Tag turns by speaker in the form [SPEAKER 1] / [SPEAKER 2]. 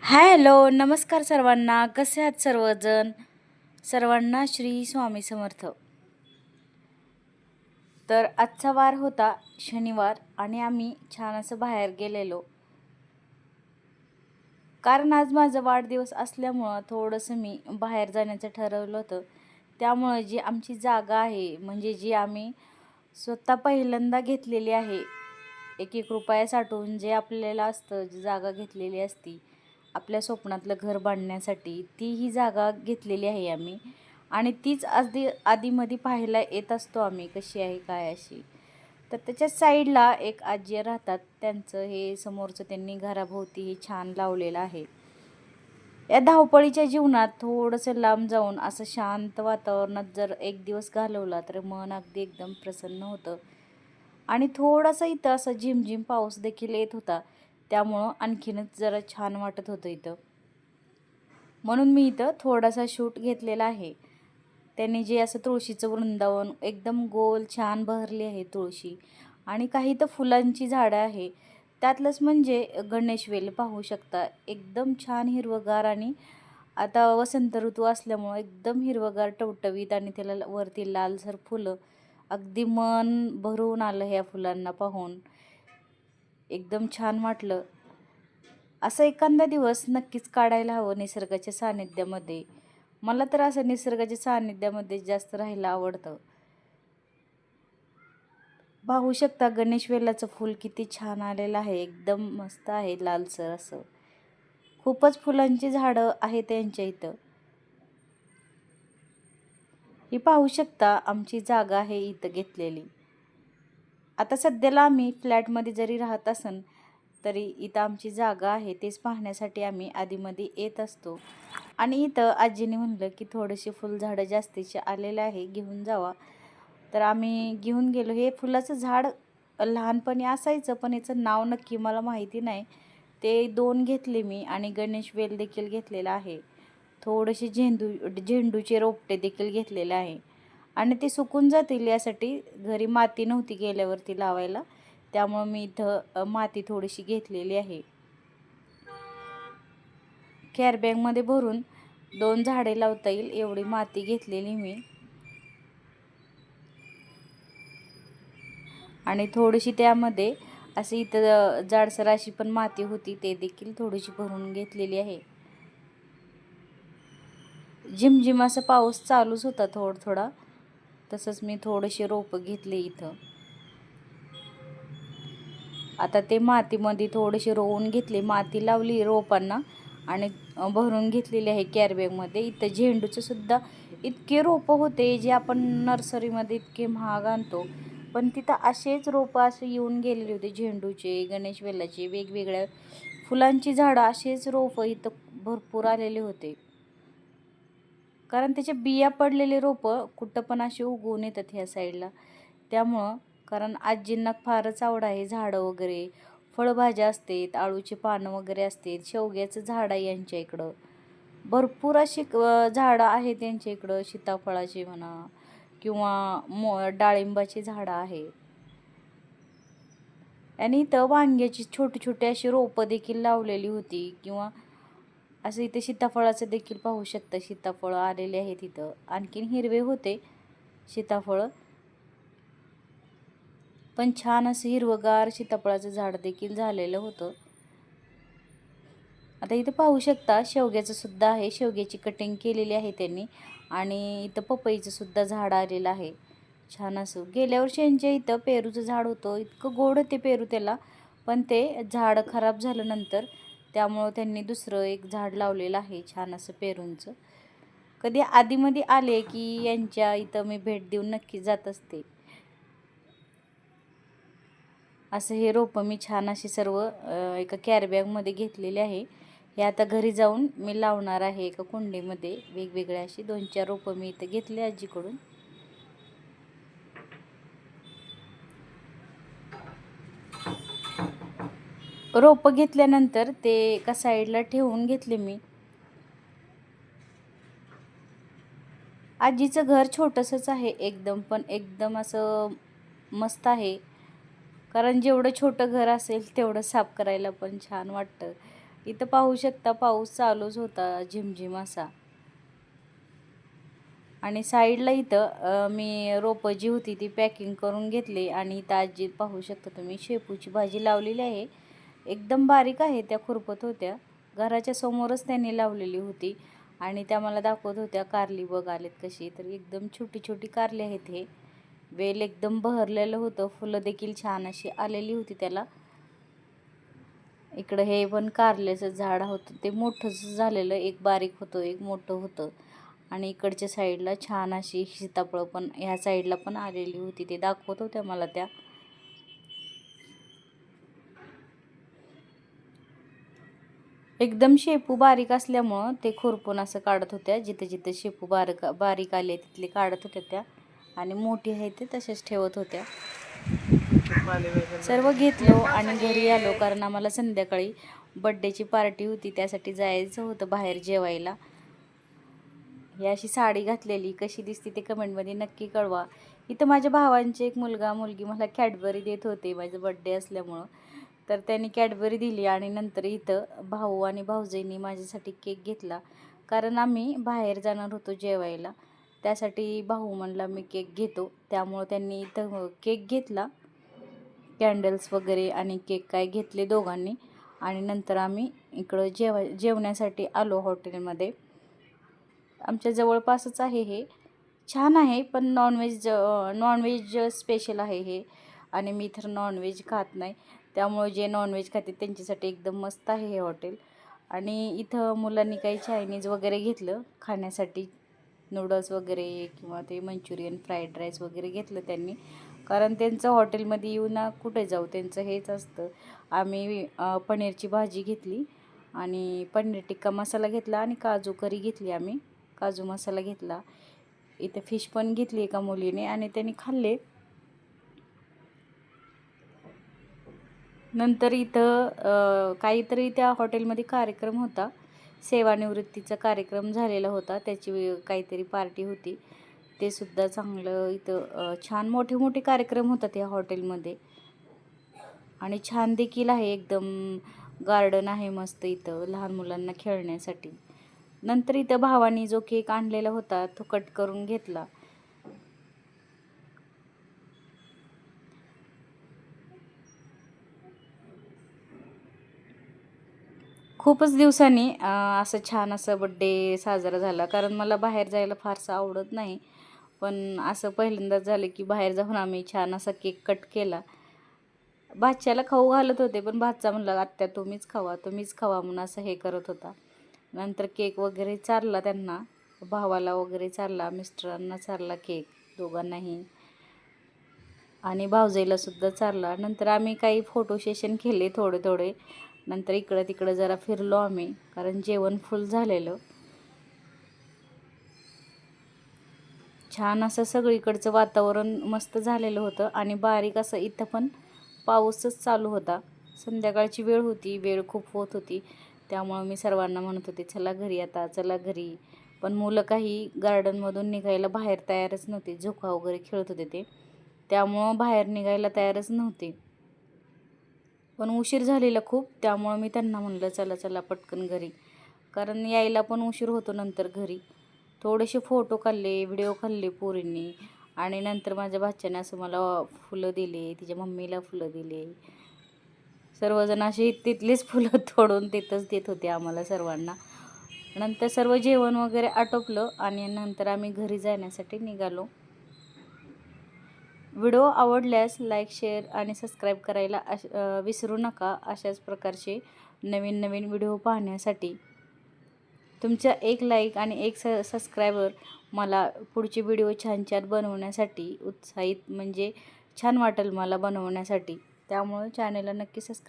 [SPEAKER 1] Hello, नमस्कार सर्वांना. कसे आहात सर्वजण? सर्वांना श्री स्वामी समर्थ. तर आजचा वार होता शनिवार आणि आम्ही छान असं बाहेर गेलेलो. कारण आज माझा वाढदिवस असल्यामुळं थोडंसं मी बाहेर जाण्याचं ठरवलं होतं. त्यामुळं जी आमची जागा आहे, म्हणजे जी आम्ही स्वतः पहिल्यांदा घेतलेली आहे, एक एक रुपया साठवून जे आपल्याला असतं, जी जागा घेतलेली असती आपल्या स्वप्नातलं घर बांधण्यासाठी, ती ही जागा घेतलेली आहे आम्ही. आणि तीच आधीमध्ये पाहायला येत असतो आम्ही, कशी आहे काय अशी. तर त्याच्या साईडला एक आजी राहतात, त्यांचं हे समोरचं त्यांनी घराभोवती हे छान लावलेलं आहे. या धावपळीच्या जीवनात थोडंसं लांब जाऊन असं शांत वातावरणात जर एक दिवस घालवला तर मन अगदी एकदम प्रसन्न होतं. आणि थोडासा इथं असं झिमझिम पाऊस देखील येत होता, त्यामुळं आणखीनच जरा छान वाटत होतं इथं. म्हणून मी इथं थोडासा शूट घेतलेला आहे. त्यांनी जे असं तुळशीचं वृंदावन एकदम गोल छान बहरली आहे तुळशी, आणि काही तर फुलांची झाडं आहे. त्यातलंच म्हणजे गणेश वेल पाहू शकता, एकदम छान हिरवंगार. आणि आता वसंत ऋतू असल्यामुळं एकदम हिरवंगार टवटवीत, आणि त्याला वरती लालसर फुलं. अगदी मन भरून आलं ह्या फुलांना पाहून, एकदम छान वाटलं. असं एखादा दिवस नक्कीच काढायला हवं निसर्गाच्या सानिध्यामध्ये. मला तर असं निसर्गाच्या सानिध्यामध्ये जास्त राहायला आवडतं. पाहू शकता गणेश वेलाचं फूल किती छान आलेलं आहे, एकदम मस्त आहे लालसर असं. खूपच फुलांची झाडं आहेत त्यांच्या इथं. ही पाहू शकता आमची जागा आहे इथं घेतलेली. आता सध्याला आम्ही फ्लॅटमध्ये जरी राहत असन तरी इथं आमची जागा आहे तेच पाहण्यासाठी आम्ही आधीमध्ये येत असतो. आणि इथं आजीने म्हणलं की थोडेसे फुलझाडं जास्तीचे आलेले आहे, घेऊन जावा. तर आम्ही घेऊन गेलो. हे फुलाचं झाड लहानपणी असायचं, पण याचं नाव नक्की मला माहिती नाही. ते 2 घेतले मी, आणि गणेश वेल देखील घेतलेला आहे. थोडेसे झेंडूचे रोपटे देखील घेतलेले आहे. आणि ते सुकून जातील यासाठी घरी माती नव्हती गेल्यावरती लावायला, त्यामुळं मी इथं माती थोडीशी घेतलेली आहे. कॅरीबॅगमध्ये भरून 2 झाडे लावता येईल एवढी माती घेतलेली मी. आणि थोडीशी त्यामध्ये अशी इथं जाडसर अशी पण माती होती, ते देखील थोडीशी भरून घेतलेली आहे. झिमझिम असा पाऊस चालूच होता थोडा थोडा, तसंच मी थोडेसे रोपं घेतले इथं. आता ते मातीमध्ये थोडेसे रोवून घेतले, माती लावली रोपांना आणि भरून घेतलेले आहे कॅरीबॅगमध्ये. इथं झेंडूचं सुद्धा इतके रोपं होते जे आपण नर्सरीमध्ये इतके महाग आणतो, पण तिथं असेच रोपं असे येऊन गेलेले होते. झेंडूचे, गणेश वेलाचे, वेगवेगळ्या फुलांची झाडं, असेच रोपं इथं भरपूर आलेले होते. कारण त्याचे बिया पडलेले रोपं कुठं पण असे उगवून येतात ह्या साईडला. त्यामुळं, कारण आजींना फारच आवड आहे झाडं वगैरे, फळभाज्या असतात, आळूची पानं वगैरे असतात, शेवग्याचं झाड आहे यांच्या इकडं. भरपूर अशी झाडं आहेत यांच्या इकडं, सीताफळाची म्हणा किंवा डाळिंबाची झाडं आहेत. आणि इथं वांग्याची छोटी छोटी अशी रोपं देखील लावलेली होती. किंवा असं इथे सीताफळाचं देखील पाहू शकता, सीताफळं आलेले आहेत इथं, आणखीन हिरवे होते सीताफळं, पण छान असं हिरवंगार सीताफळाचं झाड देखील झालेलं होतं. आता इथं पाहू शकता शेवग्याचं सुद्धा आहे, शेवग्याची कटिंग केलेली आहे त्यांनी. आणि इथं पपईचं सुद्धा झाड आलेलं आहे छान असं. गेल्या वर्षी यांच्या इथं पेरूचं झाड होतं, इतकं गोड होते पेरू त्याला, पण ते झाड खराब झालं नंतर, त्यामुळं त्यांनी दुसरं एक झाड लावलेलं आहे छान असं पेरूंचं. कधी आधीमध्ये आले की यांच्या इथं मी भेट देऊन नक्की जात असते. असं हे रोपं मी छान अशी सर्व एका कॅरीबॅगमध्ये घेतलेले आहे. हे आता घरी जाऊन मी लावणार आहे एका कुंडीमध्ये. वेगवेगळे अशी 2-4 रोपं मी इथं घेतले आजीकडून. रोपं घेतल्यानंतर ते एका साईडला ठेवून घेतले मी. आजीचं घर छोटंसंच आहे एकदम, पण एकदम असं मस्त आहे. कारण जेवढं छोटं घर असेल तेवढं साफ करायला पण छान वाटतं. इथं पाहू शकता पाऊस चालूच होता झिमझिम असा. आणि साईडला इथं मी रोपं जी होती ती पॅकिंग करून घेतली. आणि इथं आजी पाहू शकता तुम्ही शेपूची भाजी लावलेली आहे. एकदम बारीक आहे, त्या खुरपत होत्या. घराच्या समोरच त्यांनी लावलेली होती आणि त्या मला दाखवत होत्या कारली बघ आलेत कशी. तर एकदम छोटी छोटी कारली आहेत. हे वेल एकदम बहरलेलं होतं, फुलं देखील छान अशी आलेली होती त्याला. इकडं हे पण कारल्याचं झाड होतं, ते मोठंच झालेलं, एक बारीक होतं एक मोठं होतं. आणि इकडच्या साईडला छान अशी सीताफळं पण ह्या साईडला पण आलेली होती, ते दाखवत होत्या मला त्या. एकदम शेपू बारीक असल्यामुळं ते खुरपून असं काढत होत्या. जिथे जिथे शेपू बारीक आले तिथले काढत होत्या त्या, आणि मोठी आहे ते तसेच ठेवत होत्या. सर्व घेतलो आणि घरी आलो, कारण आम्हाला संध्याकाळी बड्डेची पार्टी होती, त्यासाठी जायचं होतं बाहेर जेवायला. ही अशी साडी घातलेली कशी दिसते ते कमेंटमध्ये नक्की कळवा. इथं माझ्या भावांचे एक मुलगा मुलगी मला कॅडबरी देत होते माझं बड्डे असल्यामुळं. तर त्यांनी कॅडबरी दिली आणि नंतर इथं भाऊ आणि भाऊजाईंनी माझ्यासाठी केक घेतला, कारण आम्ही बाहेर जाणार होतो जेवायला. त्यासाठी भाऊ म्हणला मी केक घेतो, त्यामुळं त्यांनी इथं केक घेतला. कॅन्डल्स वगैरे आणि केक काय घेतले दोघांनी. आणि नंतर आम्ही इकडं जेवण्यासाठी आलो हॉटेलमध्ये. आमच्या जवळपासच आहे हे. छान आहे, पण नॉनव्हेज स्पेशल आहे हे. आणि मी तर नॉनव्हेज खात नाही, त्यामुळे जे नॉनव्हेज खाते त्यांच्यासाठी एकदम मस्त आहे हे हॉटेल. आणि इथं मुलांनी काही चायनीज वगैरे घेतलं खाण्यासाठी, नूडल्स वगैरे किंवा ते मंचुरियन फ्राईड राईस वगैरे घेतलं त्यांनी, कारण त्यांचं हॉटेलमध्ये येऊ ना कुठे जाऊ त्यांचं हेच असतं. आम्ही पनीरची भाजी घेतली आणि पनीर टिक्का मसाला घेतला आणि काजू करी घेतली, आम्ही काजू मसाला घेतला. इथे फिश पण घेतली एका मुलीने आणि त्यांनी खाल्ले. नंतर इथं काहीतरी त्या हॉटेलमध्ये कार्यक्रम होता, सेवानिवृत्तीचा कार्यक्रम झालेला होता, त्याची काहीतरी पार्टी होती. ते सुद्धा चांगलं इथं छान मोठे मोठे कार्यक्रम होतात या हॉटेलमध्ये. आणि छान देखील आहे, एकदम गार्डन आहे मस्त इथं लहान मुलांना खेळण्यासाठी. नंतर इथं भावानी जो केक आणलेला होता तो कट करून घेतला. खूपच दिवसांनी असं छान असं बड्डे साजरा झाला, कारण मला बाहेर जायला फारसं आवडत नाही. पण असं पहिल्यांदाच झालं की बाहेर जाऊन आम्ही छान असा केक कट केला. भाच्याला खाऊ घालत होते, पण भाचा म्हणला आत्या तुम्हीच खावा म्हणून असं हे करत होता. नंतर केक वगैरे चारला त्यांना, भावाला वगैरे चारला, मिस्टरांना चारला केक दोघांनाही, आणि भावजाईला सुद्धा चारला. नंतर आम्ही काही फोटो सेशन केले थोडे थोडे. नंतर इकडं तिकडं जरा फिरलो आम्ही, कारण जेवण फुल झालेलं. छान असं सगळीकडचं वातावरण मस्त झालेलं होतं. आणि बारीक असं इथं पण पाऊसच चालू होता. संध्याकाळची वेळ होती, वेळ खूप होत होती, त्यामुळं मी सर्वांना म्हणत होते चला घरी, आता चला घरी. पण मुलं काही गार्डनमधून निघायला बाहेर तयारच नव्हते, झोका वगैरे खेळत होते ते, त्यामुळं बाहेर निघायला तयारच नव्हते. पण उशीर झालेला खूप, त्यामुळं मी त्यांना म्हणलं चला चला पटकन घरी, कारण यायला पण उशीर होतो नंतर घरी. थोडेसे फोटो काढले, व्हिडिओ काढले पोरींनी. आणि नंतर माझ्या भाच्याने असं मला फुलं दिले, तिच्या मम्मीला फुलं दिले. सर्वजण असे तिथलीच फुलं तोडून तिथंच देत होते आम्हाला सर्वांना. नंतर सर्व जेवण वगैरे आटोपलं आणि नंतर आम्ही घरी जाण्यासाठी निघालो. व्हिडिओ आवडल्यास लाईक, शेअर आणि सबस्क्राईब करायला विसरू नका. अशाच प्रकारचे नवीन नवीन व्हिडिओ पाहण्यासाठी तुमचा एक लाईक आणि एक सबस्क्रायबर मला पुढचे व्हिडिओ छान छान बनवण्यासाठी उत्साहित, म्हणजे छान वाटेल मला बनवण्यासाठी. त्यामुळे चॅनलला नक्की सबस्क्राईब